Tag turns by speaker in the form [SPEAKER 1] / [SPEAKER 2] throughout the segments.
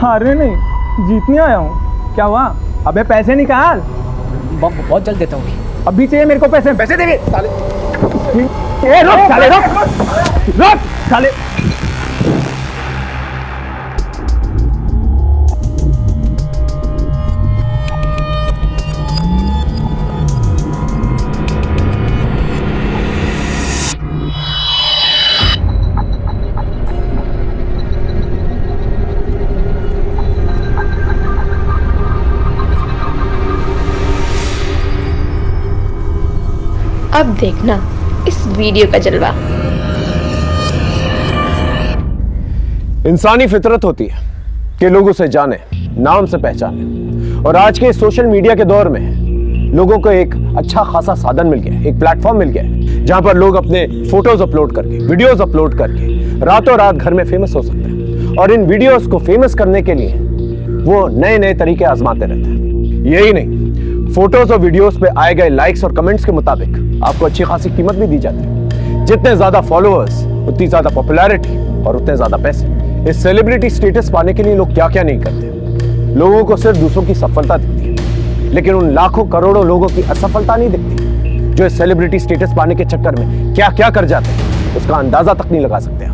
[SPEAKER 1] हारने नहीं, जीतने आया हूँ। क्या हुआ? अबे पैसे निकाल।
[SPEAKER 2] बहुत जल्द देता हूँ।
[SPEAKER 1] अभी चाहिए मेरे को पैसे। पैसे देंगे साले। रुक साले, रुक साले।
[SPEAKER 3] अब देखना इस वीडियो का जलवा।
[SPEAKER 4] इंसानी फितरत होती है कि लोग उसे जाने, नाम से पहचाने। और आज के सोशल मीडिया के दौर में लोगों को एक अच्छा खासा साधन मिल गया, एक प्लेटफॉर्म मिल गया जहां पर लोग अपने फोटोज अपलोड करके, वीडियोस अपलोड करके रातों रात घर में फेमस हो सकते हैं। और इन वीडियोस को फेमस करने के लिए वो नए नए तरीके आजमाते रहते हैं। यही नहीं, फोटोज और वीडियोस पे आए गए लाइक्स और कमेंट्स के मुताबिक आपको अच्छी खासी कीमत भी दी जाती है। जितने ज्यादा फॉलोअर्स उतनी ज्यादा पॉपुलैरिटी और उतने ज्यादा पैसे। इस सेलिब्रिटी स्टेटस पाने के लिए लोग क्या क्या नहीं करते। लोगों को सिर्फ दूसरों की सफलता दिखती है, लेकिन उन लाखों करोड़ों लोगों की असफलता नहीं दिखती जो इस सेलिब्रिटी स्टेटस पाने के चक्कर में क्या क्या कर जाते हैं, उसका अंदाजा तक नहीं लगा सकते।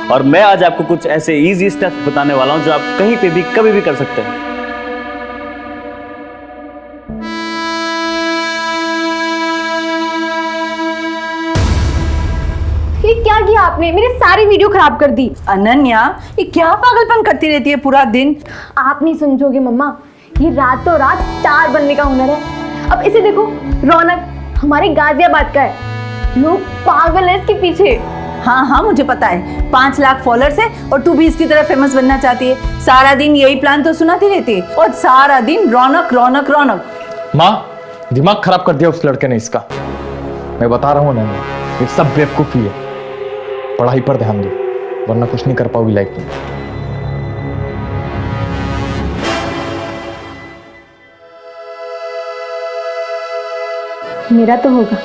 [SPEAKER 5] और मैं आज आपको कुछ ऐसे इजी स्टेप्स बताने वाला हूं जो आप कहीं पे भी कभी भी कर सकते हैं।
[SPEAKER 3] ये क्या किया आपने? मेरी सारी वीडियो खराब कर दी।
[SPEAKER 6] अनन्या, ये क्या पागलपन करती रहती है पूरा दिन?
[SPEAKER 3] आप नहीं समझोगे मम्मा, ये रातों रात स्टार बनने का हुनर है। अब इसे देखो, रौनक हमारे गाजियाबाद का है, लोग पागल है इसके पीछे।
[SPEAKER 6] हाँ हाँ, मुझे पता है, 5 लाख फॉलोअर्स है और तू भी इसकी तरह फेमस बनना चाहती है। सारा दिन यही प्लान तो सुनाती रहती है और सारा दिन रौनक रौनक रौनक।
[SPEAKER 2] माँ, दिमाग खराब कर दिया उस लड़के ने इसका। मैं बता रहा हूँ ना, ये सब बेवकूफी है। पढ़ाई पर ध्यान दो, वरना कुछ नहीं कर पाओगी लाइफ में।
[SPEAKER 3] मेरा तो होगा,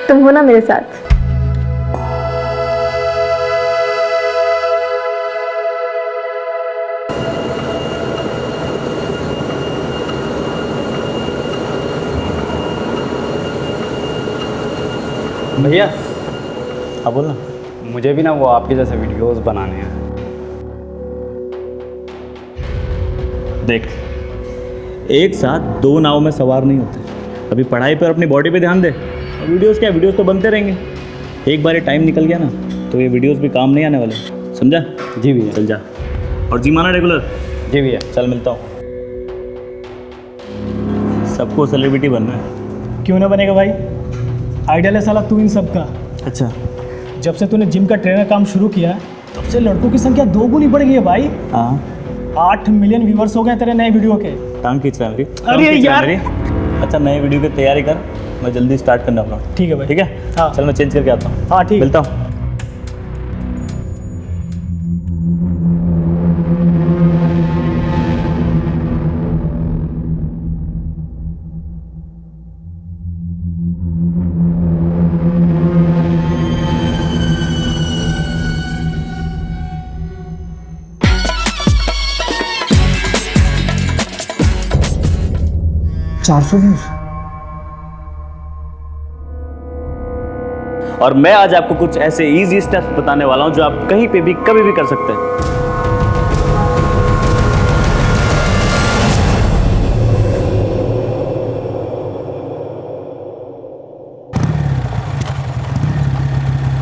[SPEAKER 3] तुम हो ना मेरे साथ।
[SPEAKER 5] भैया, हाँ बोल ना।
[SPEAKER 7] मुझे भी ना वो आपके जैसे वीडियोस बनाने हैं।
[SPEAKER 5] देख, एक साथ 2 नाव में सवार नहीं होते। अभी पढ़ाई पर, अपनी बॉडी पे ध्यान दे। वीडियोस क्या, वीडियोस तो बनते रहेंगे। एक बार ये टाइम निकल गया ना तो ये वीडियोस भी काम नहीं आने वाले, समझा?
[SPEAKER 7] जी भैया।
[SPEAKER 5] चल जा, और जी माना रेगुलर।
[SPEAKER 7] जी भैया।
[SPEAKER 5] चल मिलता हूँ। सबको सेलिब्रिटी बनना है।
[SPEAKER 8] क्यों ना बनेगा भाई, आइडियल है साला तू इन सब का।
[SPEAKER 5] अच्छा,
[SPEAKER 8] जब से तूने जिम का ट्रेनर काम शुरू किया तब से लड़कों की संख्या 2 गुनी बढ़ गई है भाई।
[SPEAKER 5] हाँ,
[SPEAKER 8] 8 मिलियन व्यूवर्स हो गए तेरे नए वीडियो के।
[SPEAKER 5] टांग खींच रहा है मेरी।
[SPEAKER 8] अरे यार।
[SPEAKER 5] अच्छा, नए वीडियो की तैयारी कर, मैं जल्दी स्टार्ट करना अपना।
[SPEAKER 8] ठीक है भाई।
[SPEAKER 5] ठीक है,
[SPEAKER 8] हाँ।
[SPEAKER 5] चल मैं चेंज करके आता हूँ।
[SPEAKER 8] हाँ ठीक।
[SPEAKER 5] मिलता हूँ। और मैं आज आपको कुछ ऐसे इजी स्टेप्स बताने वाला हूं जो आप कहीं पे भी कभी भी कर सकते हैं।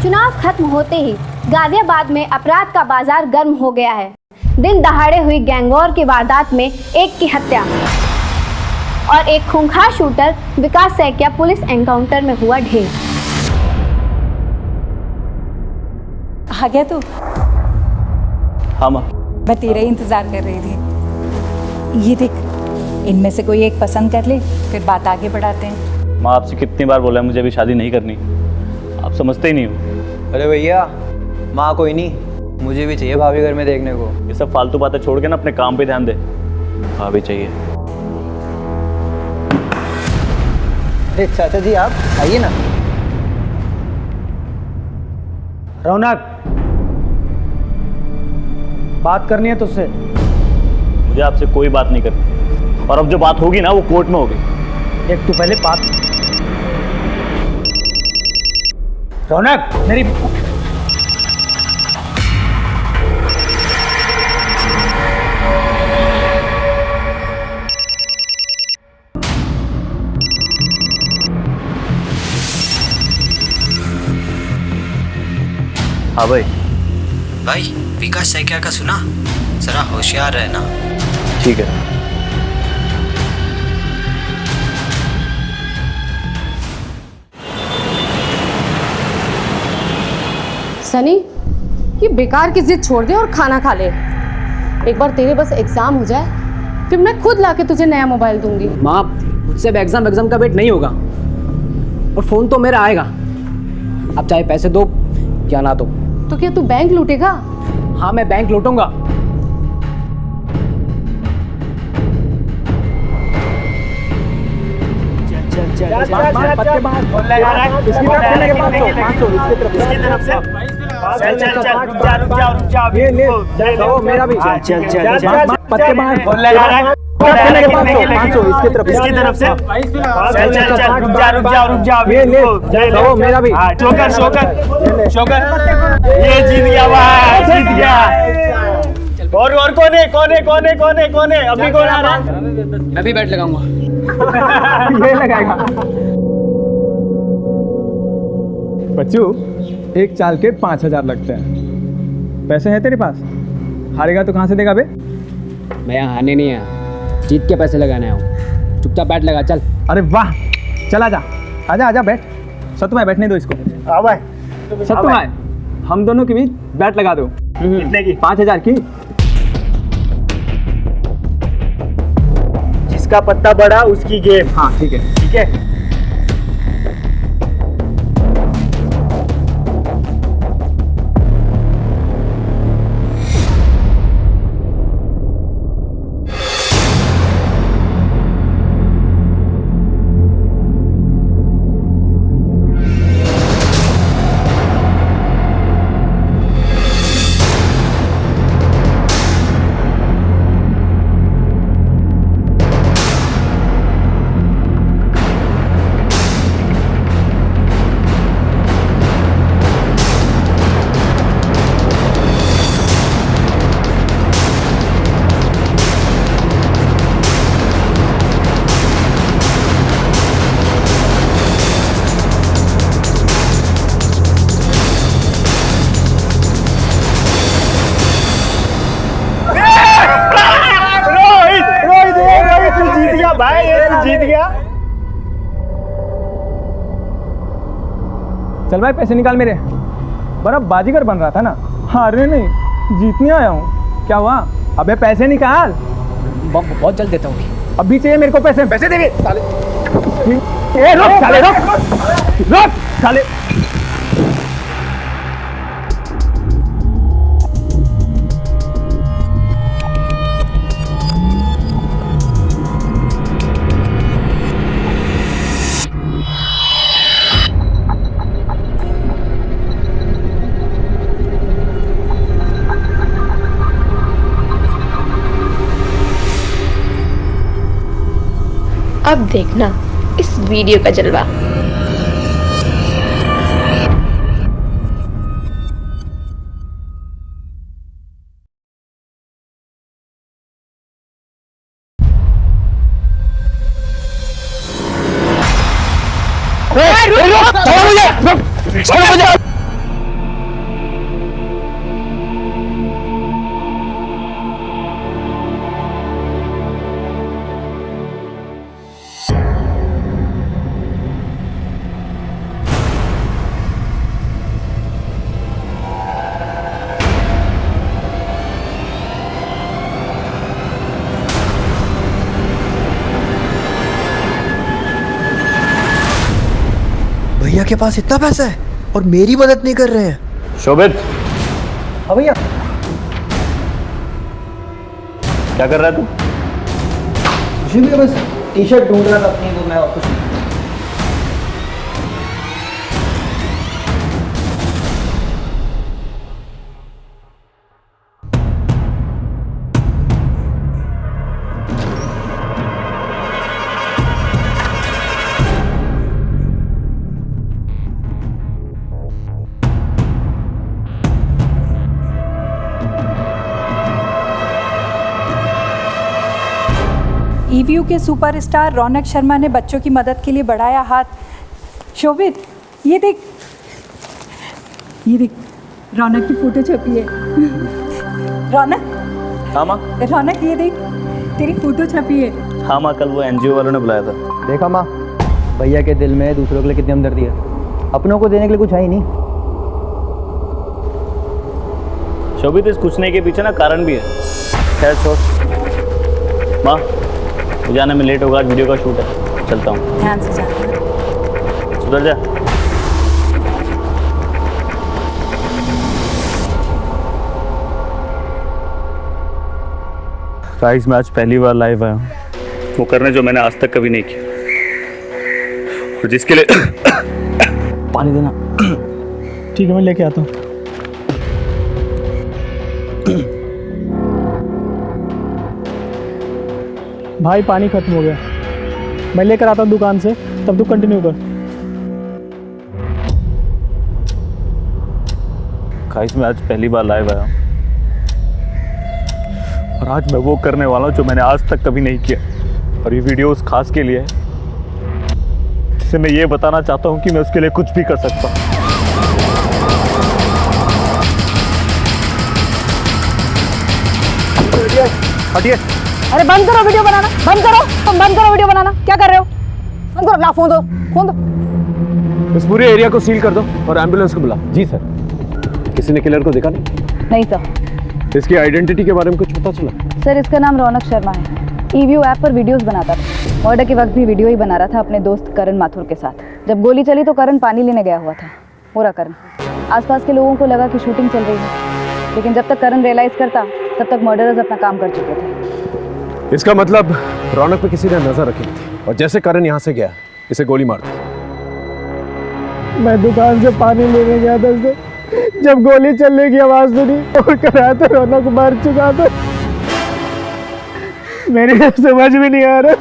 [SPEAKER 3] चुनाव खत्म होते ही गाजियाबाद में अपराध का बाजार गर्म हो गया है। दिन दहाड़े हुई गैंगवॉर की वारदात में एक की हत्या और एक खूंखार शूटर विकास सैकिया पुलिस एनकाउंटर में हुआ ढेर।
[SPEAKER 9] आ गया तू?
[SPEAKER 5] हाँ माँ।
[SPEAKER 9] मैं तेरा ही इंतजार कर रही थी। ये देख, इनमें से कोई एक पसंद कर ले, फिर बात आगे बढ़ाते हैं।
[SPEAKER 5] माँ, आपसे कितनी बार बोला है मुझे अभी शादी नहीं करनी, आप समझते ही नहीं हो।
[SPEAKER 7] अरे भैया, माँ कोई नहीं, मुझे भी चाहिए भाभी घर में देखने को।
[SPEAKER 5] ये सब फालतू बातें छोड़ के ना अपने काम पे ध्यान दे। भाभी चाहिए।
[SPEAKER 7] अरे चाचा जी आप आइए ना।
[SPEAKER 1] रौनक, बात करनी है तुझसे।
[SPEAKER 5] मुझे आपसे कोई बात नहीं करनी, और अब जो बात होगी ना वो कोर्ट में होगी।
[SPEAKER 1] एक तू पहले बात। रौनक मेरी
[SPEAKER 5] हाँ भाई।
[SPEAKER 7] भाई विकास सैकिया का सुना, जरा होशियार रहना।
[SPEAKER 5] ठीक है।
[SPEAKER 10] सनी, ये बेकार की जिद छोड़ दे और खाना खा ले। एक बार तेरे बस एग्जाम हो जाए, फिर मैं खुद लाके तुझे नया मोबाइल दूंगी।
[SPEAKER 11] माँ, मुझसे अब एग्जाम का वेट नहीं होगा, और फोन तो मेरा आएगा। अब चाहे पैसे दो या ना दो।
[SPEAKER 10] तो क्या तू बैंक लूटेगा?
[SPEAKER 11] हाँ, मैं बैंक लूटूंगा। मेरा भी पत्ते बाहर
[SPEAKER 1] इसकी तरफ से।
[SPEAKER 11] मेरा भी।
[SPEAKER 1] शोकर ये जीत गया भाई, जीत गया। और कौन है अभी कौन आ रहा है?
[SPEAKER 11] मैं भी बैट लगाऊंगा।
[SPEAKER 1] ये लगाएगा। बच्चू, एक चाल के 5,000 लगते हैं। पैसे हैं तेरे पास? हारेगा तो कहाँ से देगा बे?
[SPEAKER 11] मैं यहाँ आने नहीं आया, जीत के पैसे लगाने आया हूँ। चुपचाप बैट लगा, चल।
[SPEAKER 1] अरे वाह, चल आजा बैठ। सत्तू भाई बैठने दो इसको। हाँ भाई। सत्तू भाई, हम दोनों के बीच बैट लगा दो। कितने की? 5,000 की। जिसका पत्ता बड़ा उसकी गेम। हाँ ठीक है। भाई ये तू जीत गया। चल भाई पैसे निकाल मेरे। बड़ा बाजीगर बन रहा था ना, हारने नहीं जीतने आया हूँ। क्या हुआ? अबे पैसे निकाल।
[SPEAKER 11] बहुत जल्द देता हूँ।
[SPEAKER 1] अभी चाहिए मेरे को पैसे। पैसे देंगे साले। रोक साले।
[SPEAKER 12] अब देखना इस वीडियो का जलवा।
[SPEAKER 1] छोड़ो मुझे।
[SPEAKER 7] भैया के पास इतना पैसा है और मेरी मदद नहीं कर रहे हैं।
[SPEAKER 5] शोभित,
[SPEAKER 7] हाँ भैया।
[SPEAKER 5] क्या कर रहा है तू?
[SPEAKER 7] कुछ भी, बस टी शर्ट ढूंढ रहा था अपनी, तो मैं और कुछ नहीं।
[SPEAKER 9] ईवीयू के सुपरस्टार रौनक शर्मा ने बच्चों की मदद के लिए बढ़ाया हाथ। शोभित, ये देख रौनक की फोटो छपी है। रौनक,
[SPEAKER 5] हाँ माँ।
[SPEAKER 9] रौनक ये देख तेरी फोटो छपी है।
[SPEAKER 5] हाँ माँ, कल वो एनजीओ वालों ने बुलाया था।
[SPEAKER 11] देखा माँ, भैया के दिल में दूसरों के लिए कितनी हमदर्दी है, अपनों को देने के लिए कुछ है ही नहीं।
[SPEAKER 5] शोभित, इस कुछ नहीं के पीछे ना कारण भी है। खैर छोड़ माँ, जाने में लेट होगा, आज वीडियो का शूट है, चलता हूँ।
[SPEAKER 9] ध्यान से जाना।
[SPEAKER 5] सुधर जा। गाइस, मैं आज पहली बार लाइव आया हूँ, वो करने जो मैंने आज तक कभी नहीं किया, और जिसके लिए पानी देना।
[SPEAKER 8] ठीक है, मैं लेके आता हूँ। भाई पानी खत्म हो गया, मैं लेकर आता हूँ दुकान से, तब तू कंटिन्यू कर।
[SPEAKER 5] गाइस, मैं आज पहली बार लाइव आया हूँ, और आज मैं वो करने वाला हूँ जो मैंने आज तक कभी नहीं किया, और ये वीडियो उस खास के लिए है जिसे मैं ये बताना चाहता हूँ कि मैं उसके लिए कुछ भी कर सकता हूँ।
[SPEAKER 1] हटिए।
[SPEAKER 10] अरे बंद करो वीडियो बनाना, बंद करो, तुम बंद करो वीडियो बनाना। क्या कर रहे हो? बंद करो, ला फोन दो, फोन दो।
[SPEAKER 4] इस पूरे एरिया को सील कर दो और एम्बुलेंस को बुला। जी सर। किसी ने किलर को देखा नहीं?
[SPEAKER 3] नहीं सर।
[SPEAKER 4] इसकी आइडेंटिटी के बारे में कुछ पता चला?
[SPEAKER 3] सर, इसका नाम रौनक शर्मा है। ईवीयू ऐप पर वीडियोस बनाता था। मर्डर के वक्त भी वीडियो ही बना रहा था अपने दोस्त करण माथुर के साथ। जब गोली चली तो करण पानी लेने गया हुआ था। पूरा करण। आसपास के लोगों को लगा कि शूटिंग चल रही है, लेकिन जब तक करण रियलाइज करता तब तक मर्डरर्स अपना काम कर चुके थे।
[SPEAKER 4] इसका मतलब रौनक पे किसी ने नजर रखी थी, और जैसे करण यहाँ से गया इसे गोली मार दी।
[SPEAKER 8] मैं दुकान से पानी लेने गया था सर, जब गोली चलने की आवाज सुनी और करा तो रौनक मर चुका था। मेरी समझ में नहीं आ रहा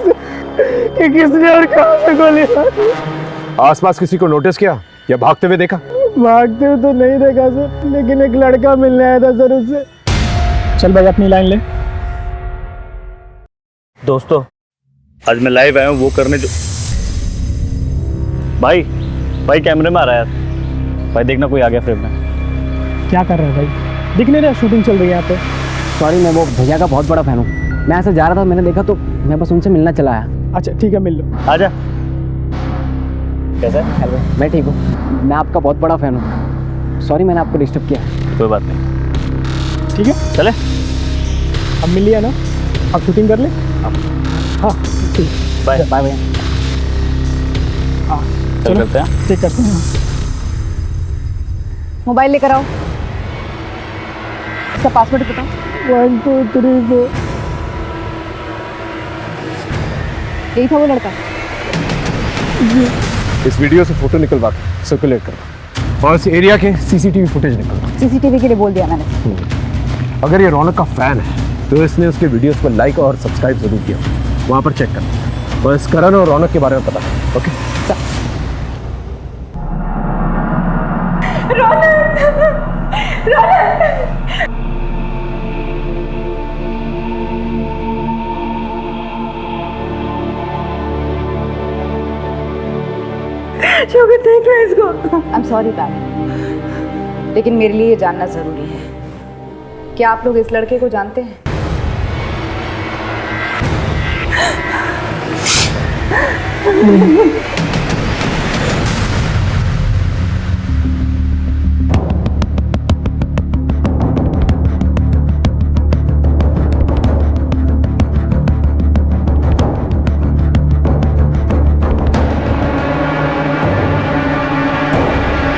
[SPEAKER 8] कि किसने और कहाँ से गोली मारी।
[SPEAKER 4] आसपास किसी को नोटिस किया या भागते हुए देखा?
[SPEAKER 8] भागते हुए तो नहीं देखा सर, लेकिन एक लड़का मिलने आया था सर उससे। चल भाई अपनी लाइन ले।
[SPEAKER 5] दोस्तों, आज मैं लाइव आया हूँ वो करने जो भाई कैमरे में आ रहा है यार। भाई देखना, कोई आ गया फ्रेम में।
[SPEAKER 8] क्या कर रहा है भाई? दिख नहीं रहा शूटिंग चल रही है यहाँ पे।
[SPEAKER 11] सॉरी, मैं वो भैया का बहुत बड़ा फैन हूँ। मैं ऐसे जा रहा था, मैंने देखा तो मैं बस उनसे मिलना चला आया।
[SPEAKER 8] अच्छा ठीक है, मिल लो।
[SPEAKER 5] आजा। कैसा है?
[SPEAKER 11] मैं ठीक हूँ, मैं आपका बहुत बड़ा फैन हूँ। सॉरी मैंने आपको डिस्टर्ब किया।
[SPEAKER 5] कोई बात नहीं,
[SPEAKER 8] ठीक है
[SPEAKER 5] चले।
[SPEAKER 8] अब मिल लिया ना, अब शूटिंग कर ले। हाँ ठीक,
[SPEAKER 5] बाय
[SPEAKER 11] बाय भैया।
[SPEAKER 8] हाँ
[SPEAKER 5] चल करते हैं,
[SPEAKER 8] ठीक करते हैं।
[SPEAKER 3] मोबाइल लेकर आओ, इसका पासवर्ड बताओ।
[SPEAKER 8] 1 2 3 4।
[SPEAKER 3] यही था वो लड़का?
[SPEAKER 4] इस वीडियो से फोटो निकलवा के सर्कुलेट करो, और इस एरिया के सीसीटीवी फुटेज निकलवा।
[SPEAKER 3] सीसीटीवी के लिए बोल दिया मैंने।
[SPEAKER 4] अगर ये रौनक का फैन है तो इसने उसके वीडियोस पर लाइक और सब्सक्राइब जरूर किया, वहां पर चेक करना, और इस करण और रौनक के बारे में पता। ओके।
[SPEAKER 6] शोभित, देख लो इसको।
[SPEAKER 3] आई एम सॉरी पैम, लेकिन मेरे लिए ये जानना जरूरी है। क्या आप लोग इस लड़के को जानते हैं?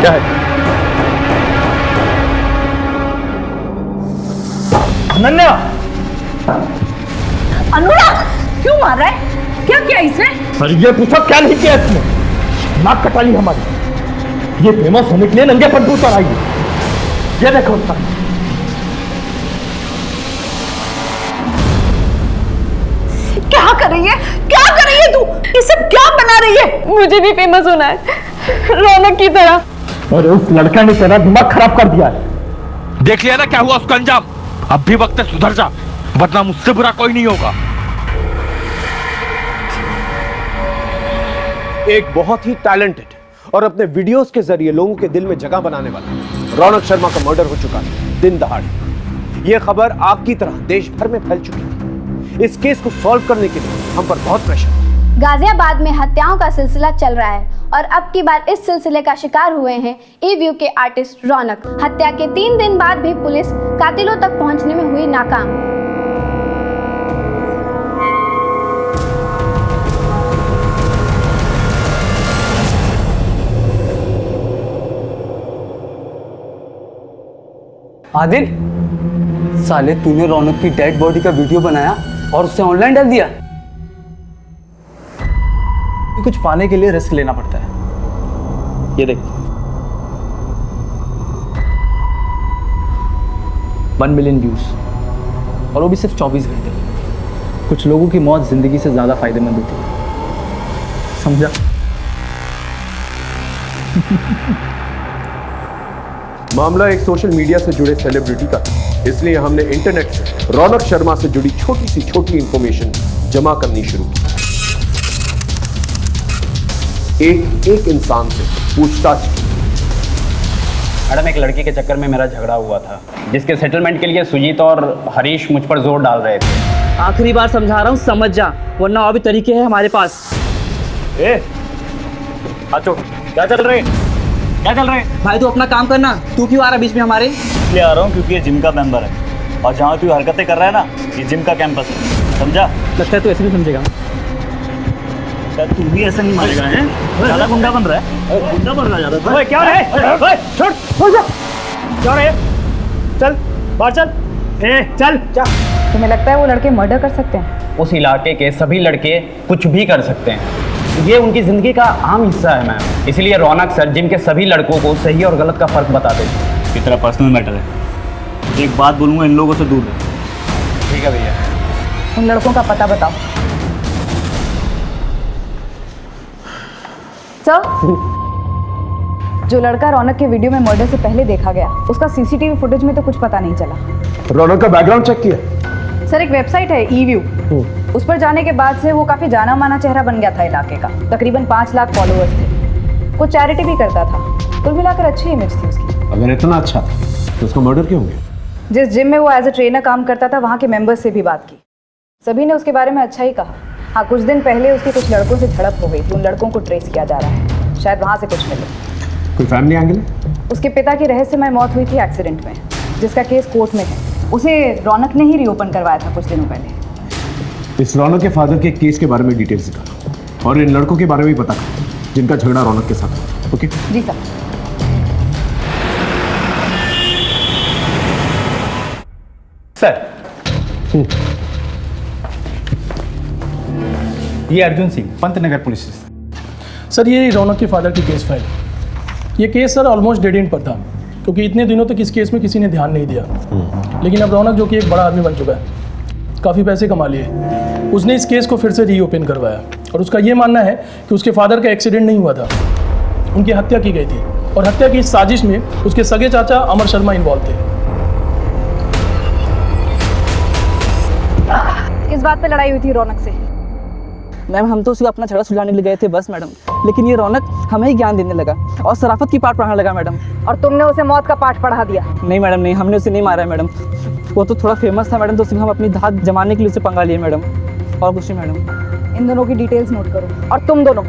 [SPEAKER 4] क्या है?
[SPEAKER 5] अनन्या!
[SPEAKER 6] अनुराग, क्यों मार रहा है? क्या किया इसने?
[SPEAKER 2] अरे ये पूछो क्या नहीं किया इसने? नाक कटा ली हमारी। ये फेमस होने के लिए नंगे पट्टू पर आई है। ये देखो उसका।
[SPEAKER 6] क्या कर रही है? क्या कर रही है तू? ये सब क्या बना रही है?
[SPEAKER 10] मुझे भी फेमस होना है, रौनक की तरह।
[SPEAKER 2] अरे उस लड़का ने तेरा दिमाग खराब कर दिया है। देख लिया ना क्या हुआ उसका अंजाम। अब भी वक्त है सुधर जा, वरना मुझसे बुरा कोई नहीं होगा।
[SPEAKER 4] एक बहुत ही टैलेंटेड और अपने वीडियोस के जरिए लोगों के दिल में जगह बनाने वाला रौनक शर्मा का मर्डर हो चुका है दिन दहाड़े। यह खबर आग की तरह देश भर में फैल चुकी थी। इस केस को सॉल्व करने के लिए हम पर बहुत प्रेशर है।
[SPEAKER 3] गाजियाबाद में हत्याओं का सिलसिला चल रहा है और अब की बार इस सिलसिले का शिकार हुए हैं ई-व्यू के आर्टिस्ट रौनक। हत्या के 3 दिन बाद भी पुलिस कातिलों तक पहुंचने में हुई नाकाम।
[SPEAKER 11] आदिल, साले तूने रौनक की डेड बॉडी का वीडियो बनाया और उसे ऑनलाइन डाल दिया।
[SPEAKER 1] कुछ पाने के लिए रिस्क लेना पड़ता है। ये देख 1 मिलियन व्यूज और वो भी सिर्फ 24 घंटे। कुछ लोगों की मौत जिंदगी से ज्यादा फायदेमंद होती है, समझा?
[SPEAKER 4] मामला एक सोशल मीडिया से जुड़े सेलिब्रिटी का था, इसलिए हमने इंटरनेट से रौनक शर्मा से जुड़ी छोटी इंफॉर्मेशन जमा करनी शुरू की। एक इंसान से पूछताछ की।
[SPEAKER 13] मैडम, एक लड़की के चक्कर में मेरा झगड़ा हुआ था, जिसके सेटलमेंट के लिए सुजीत और हरीश मुझ पर जोर डाल रहे थे।
[SPEAKER 11] आखिरी बार समझा रहा हूँ, समझ जा, वरना और भी तरीके हैं हमारे पास।
[SPEAKER 5] क्या चल रहे
[SPEAKER 11] भाई तू अपना काम करना, तू क्यों आ रहा बीच में हमारे?
[SPEAKER 5] इसलिए आ रहा हूँ क्योंकि ये जिम का मेंबर है और जहाँ तू हरकतें कर रहा है ना, ये जिम का कैंपस है, समझा?
[SPEAKER 11] लगता है तू ऐसे नहीं समझेगा।
[SPEAKER 5] तू भी ऐसा नहीं मानेगा है? ज्यादा गुंडा बन रहा है, गुंडा बन रहा है ज्यादा।
[SPEAKER 8] ओए क्या रे? छोड़ जा। क्या रे? चल बाहर चल। चल।
[SPEAKER 9] तुम्हें लगता है वो लड़के मर्डर कर सकते हैं?
[SPEAKER 13] उस इलाके के सभी लड़के कुछ भी कर सकते हैं, ये उनकी जिंदगी का आम हिस्सा है मैम। इसलिए रौनक सर जिम के सभी लड़कों को सही और गलत का फर्क बता देते।
[SPEAKER 5] ये तेरा पर्सनल मैटर है, एक बात बोलूँगा, इन लोगों से दूर रह।
[SPEAKER 13] ठीक है भैया।
[SPEAKER 9] उन लड़कों का पता बताओ। सर, जो लड़का रौनक के वीडियो में मर्डर से पहले देखा गया, उसका सीसीटीवी फुटेज में तो कुछ पता नहीं चला।
[SPEAKER 4] रौनक का बैकग्राउंड चेक किया?
[SPEAKER 9] सर, एक वेबसाइट है ई-व्यू, उस पर जाने के बाद से वो काफी जाना माना चेहरा बन गया था इलाके का। तकरीबन 5 लाख फॉलोअर्स थे। कुछ चैरिटी भी करता था। कुल मिलाकर अच्छी इमेज थी उसकी।
[SPEAKER 4] अगर इतना अच्छा तो उसका मर्डर क्यों हो गया?
[SPEAKER 9] जिस जिम में वो एज ए ट्रेनर काम करता था, वहाँ के मेंबर्स से भी बात की। सभी ने उसके बारे में अच्छा ही कहा। हाँ, कुछ दिन पहले उसकी कुछ लड़कों से झड़प हो गई थी। उन लड़कों को ट्रेस किया जा रहा है, शायद वहाँ से कुछ मिले।
[SPEAKER 4] कोई फैमिली एंगल है?
[SPEAKER 9] उसके पिता की रहस्यमय मौत हुई थी एक्सीडेंट में, जिसका केस कोर्ट में है। उसे रौनक ने ही रीओपन करवाया था कुछ दिनों पहले।
[SPEAKER 4] इस रौनक के फादर के केस के बारे में डिटेल्स निकालो और इन लड़कों के बारे में भी पता करो जिनका झगड़ा रौनक के साथ। ओके
[SPEAKER 9] जी सर।
[SPEAKER 1] सर, ये Arjun Singh, Pantnagar police station.
[SPEAKER 8] Sir, ये रौनक के फादर की केस फाइल। ये case sir almost dead and पर था, क्योंकि इतने दिनों तक इस केस में किसी ने ध्यान नहीं दिया। लेकिन अब रौनक, जो कि एक बड़ा आदमी बन चुका है, काफ़ी पैसे कमा लिए, उसने इस केस को फिर से रीओपन करवाया। और उसका ये मानना है कि उसके फादर का एक्सीडेंट नहीं हुआ था, उनकी हत्या की गई थी। और हत्या की इस साजिश में उसके सगे चाचा अमर शर्मा इन्वॉल्व थे।
[SPEAKER 9] किस बात पे लड़ाई हुई थी रौनक से?
[SPEAKER 11] मैम, हम तो उसे अपना झगड़ा सुलझाने के लिए गए थे बस मैडम, लेकिन ये रौनक हमें ही ज्ञान देने लगा और शराफत की पाठ पढ़ाने लगा मैडम।
[SPEAKER 9] और तुमने उसे मौत का पाठ पढ़ा दिया?
[SPEAKER 11] नहीं मैडम, नहीं, हमने उसे नहीं मारा है मैडम। वो तो थोड़ा फेमस था मैडम, तो सिर्फ हम अपनी धाक जमाने के लिए उसे पंगा लिए मैडम, और कुछ नहीं मैडम।
[SPEAKER 9] इन दोनों की डिटेल्स नोट करो और तुम दोनों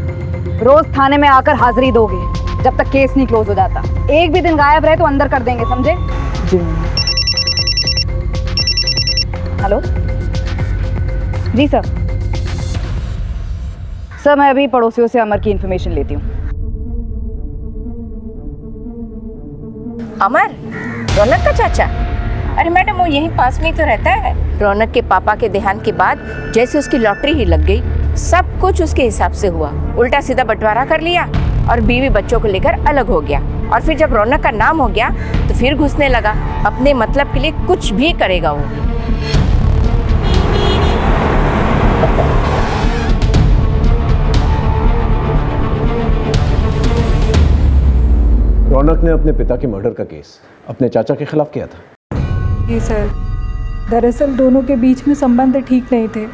[SPEAKER 9] रोज थाने में आकर हाजिरी दोगे जब तक केस नहीं क्लोज हो जाता। एक भी दिन गायब रहे तो अंदर कर देंगे, समझे?
[SPEAKER 11] जी।
[SPEAKER 9] हेलो जी सर। सर, मैं अभी पड़ोसियों से अमर की इन्फॉर्मेशन लेती हूँ।
[SPEAKER 14] अमर, रौनक का चाचा? अरे मैडम, वो यहीं पास में ही तो रहता है। रौनक के पापा के देहांत के बाद जैसे उसकी लॉटरी ही लग गई, सब कुछ उसके हिसाब से हुआ। उल्टा सीधा बंटवारा कर लिया और बीवी बच्चों को लेकर अलग हो गया। और फिर जब रौनक का नाम हो गया तो फिर घुसने लगा। अपने मतलब के लिए कुछ भी करेगा वो।
[SPEAKER 4] रौनक ने अपने पिता के मर्डर का केस अपने चाचा के खिलाफ किया था।
[SPEAKER 9] जी सर, दरअसल दोनों के बीच में संबंध ठीक नहीं थे।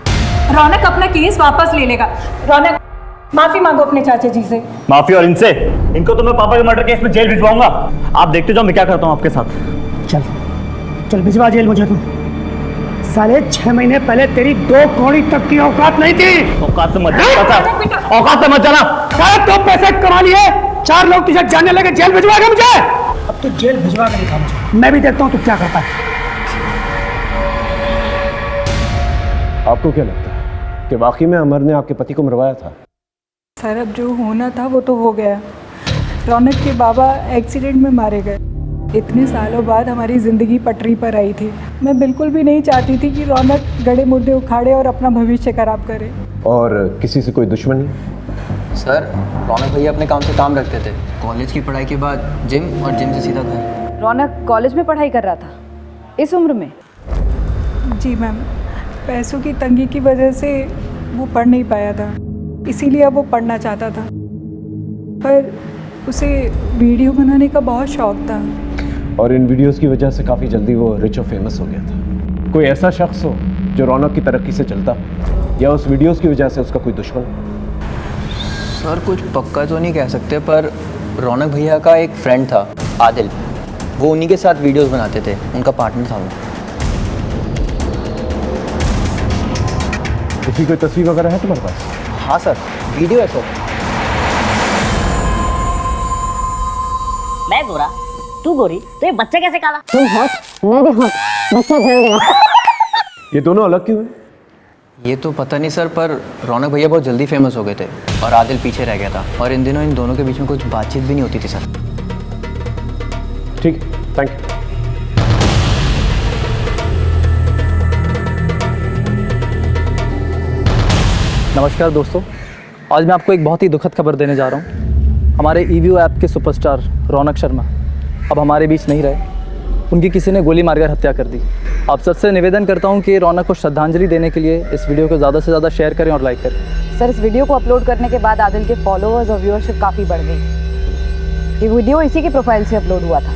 [SPEAKER 9] रौनक अपना केस वापस ले लेगा। रौनक
[SPEAKER 15] माफी मांगो अपने चाचा जी से।
[SPEAKER 5] माफी? और इनसे? इनको तो मैं पापा के मर्डर केस में जेल भिजवाऊंगा। आप देखते जाओ मैं क्या करता हूँ आपके साथ।
[SPEAKER 15] चल चल भिजवा जेल मुझे तू। साले 6 महीने पहले तेरी 2 कौड़ी तक की औकात नहीं थी।
[SPEAKER 5] औकात से मत जाना, औकात से मत जाना।
[SPEAKER 15] तो पैसे कमा लिए, 4 लोग तुझे जानने लगे, जेल भिजवाएगा मुझे? अब तू जेल भिजवा के दिखा मुझे, मैं भी देखता हूँ तू क्या करता है।
[SPEAKER 4] आपको क्या लगता है कि वाकई में अमर ने आपके पति को मरवाया था?
[SPEAKER 16] सर अब जो होना था वो तो हो गया। रौनक के बाबा एक्सीडेंट में मारे गए। इतने सालों बाद हमारी ज़िंदगी पटरी पर आई थी। मैं बिल्कुल भी नहीं चाहती थी कि रौनक गड़े मुर्दे उखाड़े और अपना भविष्य खराब करे।
[SPEAKER 4] और किसी से कोई दुश्मनी?
[SPEAKER 17] सर रौनक भैया अपने काम से काम रखते थे। कॉलेज की पढ़ाई के बाद जिम और जिम से सीधा घर।
[SPEAKER 9] रौनक कॉलेज में पढ़ाई कर रहा था इस उम्र में?
[SPEAKER 16] जी मैम, पैसों की तंगी की वजह से वो पढ़ नहीं पाया था, इसीलिए अब वो पढ़ना चाहता था। पर उसे वीडियो बनाने का बहुत शौक था।
[SPEAKER 4] और इन वीडियोस की वजह से काफ़ी जल्दी वो रिच और फेमस हो गया था। कोई ऐसा शख्स हो जो रौनक की तरक्की से चलता, या उस वीडियोस की वजह से उसका कोई दुश्मन?
[SPEAKER 17] सर कुछ पक्का तो नहीं कह सकते, पर रौनक भैया का एक फ्रेंड था आदिल, वो उन्हीं के साथ वीडियोस बनाते थे, उनका पार्टनर था वो।
[SPEAKER 4] उसकी कोई तस्वीर वगैरह है तुम्हारे पास?
[SPEAKER 17] हाँ सर, वीडियो है सर।
[SPEAKER 18] मैं गोरा, तू गोरी, तो ये बच्चा कैसे काला?
[SPEAKER 10] तुम हॉट, मैं भी हॉट, बच्चा ध्यान देना।
[SPEAKER 4] ये दोनों अलग क्यों हैं?
[SPEAKER 17] ये तो पता नहीं सर, पर रौनक भैया बहुत जल्दी फेमस हो गए थे और आदिल पीछे रह गया था, और इन दिनों इन दोनों के बीच में कुछ बातचीत भी नहीं होती थी सर।
[SPEAKER 4] ठीक, थैंक यू।
[SPEAKER 19] नमस्कार दोस्तों, आज मैं आपको एक बहुत ही दुखद खबर देने जा रहा हूँ। हमारे ईवीओ ऐप के सुपरस्टार रौनक शर्मा अब हमारे बीच नहीं रहे। उनकी किसी ने गोली मारकर हत्या कर दी। आप सबसे निवेदन करता हूँ कि रौनक को श्रद्धांजलि देने के लिए इस वीडियो को ज़्यादा से ज़्यादा शेयर करें और लाइक करें।
[SPEAKER 9] सर इस वीडियो को अपलोड करने के बाद आदिल के फॉलोअर्स और व्यूअरशिप काफ़ी बढ़ गई। ये वीडियो इसी की प्रोफाइल से अपलोड हुआ था।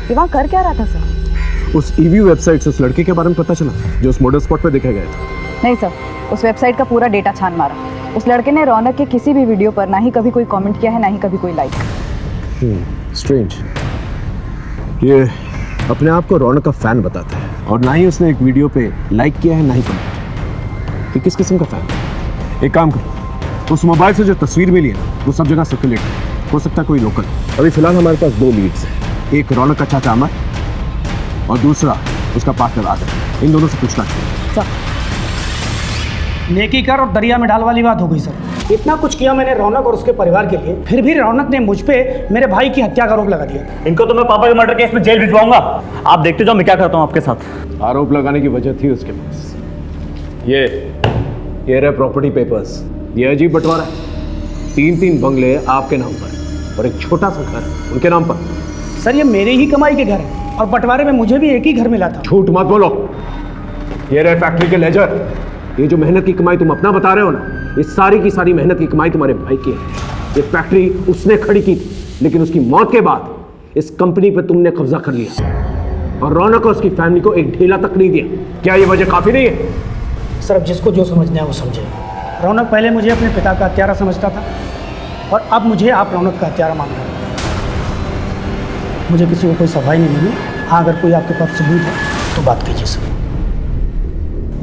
[SPEAKER 9] ये वहाँ कर क्या रहा था सर?
[SPEAKER 4] उस ईवीओ वेबसाइट से उस लड़के के बारे में पता चला जो उस मॉडल स्पॉट पे देखा गया था?
[SPEAKER 9] नहीं सर, उस वेबसाइट का पूरा डेटा छान मारा। उस लड़के ने रौनक के किसी भी वीडियो पर ना ही कभी कोई कमेंट किया है, ना ही कभी कोई लाइक।
[SPEAKER 4] स्ट्रेंज। ये अपने आप को रौनक का फैन बताता है, और ना ही उसने एक वीडियो पे लाइक किया है, ना ही कमेंट। ये किस किस्म का फैन? एक काम करो, उस मोबाइल से जो तस्वीर मिली है वो सब जगह सर्कुलेट हो सकता है कोई लोकल। अभी फिलहाल हमारे पास 2 लीड्स हैं, एक रौनक का चाचा अमर और दूसरा उसका पार्टनर आदिल। इन दोनों से पूछना चाहिए।
[SPEAKER 15] नेकी कर और दरिया में डाल वाली बात हो गई सर। इतना कुछ किया मैंने रौनक और उसके परिवार के लिए, फिर भी रौनक ने मुझ पे मेरे भाई की हत्या का आरोप लगा दिया।
[SPEAKER 5] इनको तो मैं पापा के मर्डर केस में जेल भिजवाऊंगा। आप देखते जाओ मैं क्या करता हूँ आपके साथ।
[SPEAKER 4] आरोप लगाने की वजह थी उसके पास। ये रहे प्रॉपर्टी पेपर्स। ये अजीब बंटवारा है। 3-3 बंगले आपके नाम पर और एक छोटा सा घर उनके नाम पर।
[SPEAKER 15] सर ये मेरे ही कमाई के घर है और बंटवारे में मुझे भी एक ही घर मिला था।
[SPEAKER 4] झूठ मत बोलो। ये रहे फैक्ट्री के लेजर। ये जो मेहनत की कमाई तुम अपना बता रहे हो ना, ये सारी की सारी मेहनत की कमाई तुम्हारे भाई की है। ये फैक्ट्री उसने खड़ी की थी, लेकिन उसकी मौत के बाद इस कंपनी पे तुमने कब्जा कर लिया और रौनक और उसकी फैमिली को एक ढेला तक नहीं दिया। क्या ये वजह काफी नहीं है?
[SPEAKER 15] सर अब जिसको जो समझना है वो समझे। रौनक पहले मुझे अपने पिता का हत्यारा समझता था और अब मुझे आप रौनक का हत्यारा मान रहे हैं। मुझे किसी को कोई सफाई नहीं मिली। हाँ अगर कोई आपके पास सबूत है तो बात कीजिए सर।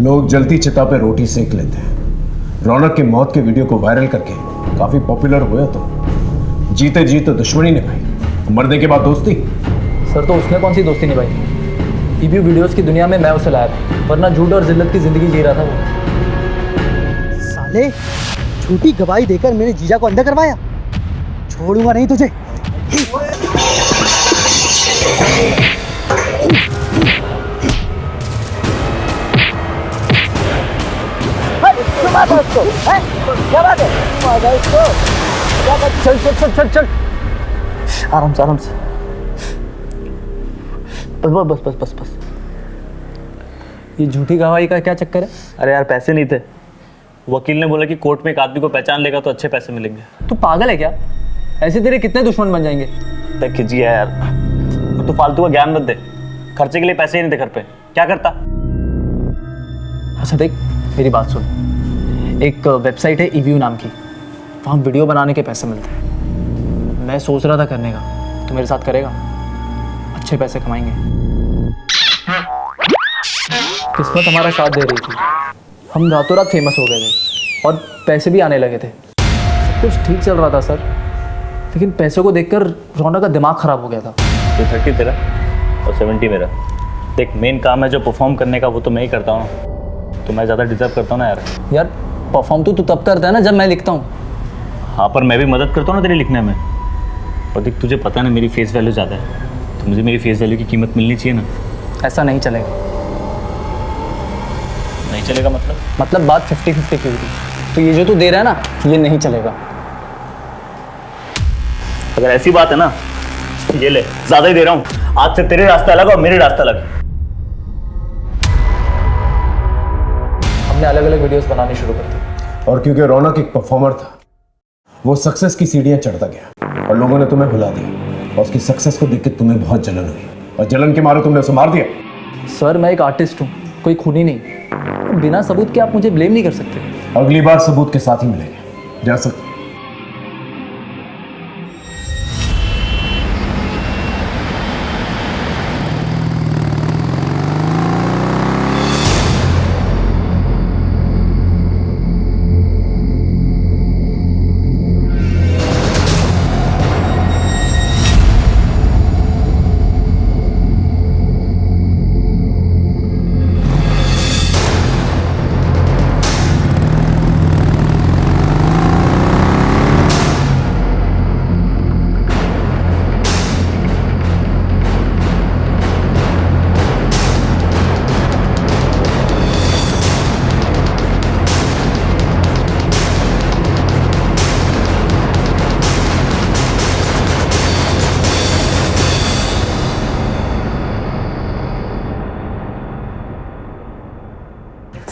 [SPEAKER 4] लोग जलती चिता पे रोटी सेक लेते हैं। रौनक की मौत के वीडियो को वायरल करके काफी पॉपुलर हुआ, तो जीते जी तो दुश्मनी निभाई, मरने के बाद दोस्ती।
[SPEAKER 19] सर तो उसने कौन सी दोस्ती निभाई? ईवीओ वीडियोस की दुनिया में मैं उसे लाया था, वरना झूठ और जिल्लत की जिंदगी जी रहा था वो।
[SPEAKER 15] साले झूठी गवाही देकर मेरे जीजा को अंधा करवाया। छोड़ूंगा नहीं तुझे। क्या बात है? चल चल चल चल चल, आराम से आराम से। बस बस बस बस बस।
[SPEAKER 19] ये झूठी गवाही का क्या चक्कर है?
[SPEAKER 5] अरे यार पैसे नहीं थे। वकील ने बोला कि कोर्ट में एक आदमी को पहचान लेगा तो अच्छे पैसे मिलेंगे।
[SPEAKER 19] तू पागल है क्या? ऐसे तेरे कितने दुश्मन बन जाएंगे?
[SPEAKER 5] देख खिजिए यार, तू फालतू का ज्ञान मत दे। खर्चे के लिए पैसे ही नहीं थे घर पे, क्या करता?
[SPEAKER 19] अच्छा देख मेरी बात सुन, एक वेबसाइट है ईवीओ नाम की, वहाँ वीडियो बनाने के पैसे मिलते हैं। मैं सोच रहा था करने का, तो मेरे साथ करेगा? अच्छे पैसे कमाएंगे। किस्मत हमारा साथ दे रही थी, हम रातों रात फेमस हो गए थे और पैसे भी आने लगे थे। सब कुछ ठीक चल रहा था सर, लेकिन पैसों को देखकर रौनक का दिमाग खराब हो गया था।
[SPEAKER 5] ये 30 तेरा और 70 मेरा। देख, मेन काम है जो परफॉर्म करने का, वो तो मैं ही करता हूँ, तो मैं ज़्यादा डिजर्व करता हूँ ना यार।
[SPEAKER 19] यार परफॉर्म तो तू तब करता है ना जब मैं लिखता हूँ।
[SPEAKER 5] हाँ, पर मैं भी मदद करता हूँ ना तेरे लिखने में। और देख, तुझे पता है ना मेरी फेस वैल्यू ज़्यादा है, तो मुझे मेरी फेस वैल्यू की कीमत मिलनी चाहिए ना।
[SPEAKER 19] ऐसा नहीं चलेगा।
[SPEAKER 5] नहीं चलेगा
[SPEAKER 19] मतलब बात 50-50 की हुई, तो ये जो तू दे रहा है ना, ये नहीं चलेगा।
[SPEAKER 5] अगर ऐसी बात है ना, ये ले, ज़्यादा ही दे रहा हूँ। आज से तेरे रास्ता अलग और मेरे रास्ता अलग।
[SPEAKER 19] हमने अलग अलग वीडियोस बनानी शुरू कर दी।
[SPEAKER 4] और क्योंकि रौनक एक परफॉर्मर था, वो सक्सेस की सीढ़ियां चढ़ता गया और लोगों ने तुम्हें भुला दिया, और उसकी सक्सेस को देख के तुम्हें बहुत जलन हुई, और जलन के मारे तुमने उसे मार दिया।
[SPEAKER 19] सर मैं एक आर्टिस्ट हूँ, कोई खूनी नहीं। बिना सबूत के आप मुझे ब्लेम नहीं कर सकते।
[SPEAKER 4] अगली बार सबूत के साथ ही मिलेंगे। जा सकते।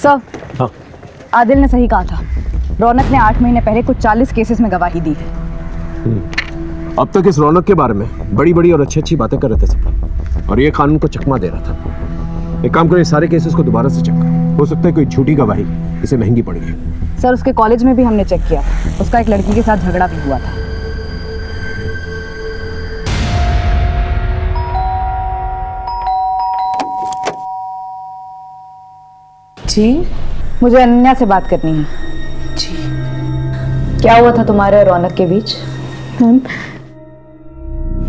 [SPEAKER 9] सर, आदिल ने सही कहा था। रौनक ने 8 महीने पहले कुछ 40 केसेस में गवाही दी है।
[SPEAKER 4] अब तक इस रौनक के बारे में बड़ी बड़ी और अच्छी अच्छी बातें कर रहे थे सब, और ये कानून को चकमा दे रहा था। एक काम करो, सारे केसेस को दोबारा से चेक करो, हो सकता है कोई झूठी गवाही इसे महंगी पड़ गई।
[SPEAKER 9] सर, उसके कॉलेज में भी हमने चेक किया, उसका एक लड़की के साथ झगड़ा भी हुआ था। जी, मुझे अनन्या से बात करनी है। जी। क्या हुआ था तुम्हारे और रौनक के बीच?
[SPEAKER 12] मैम,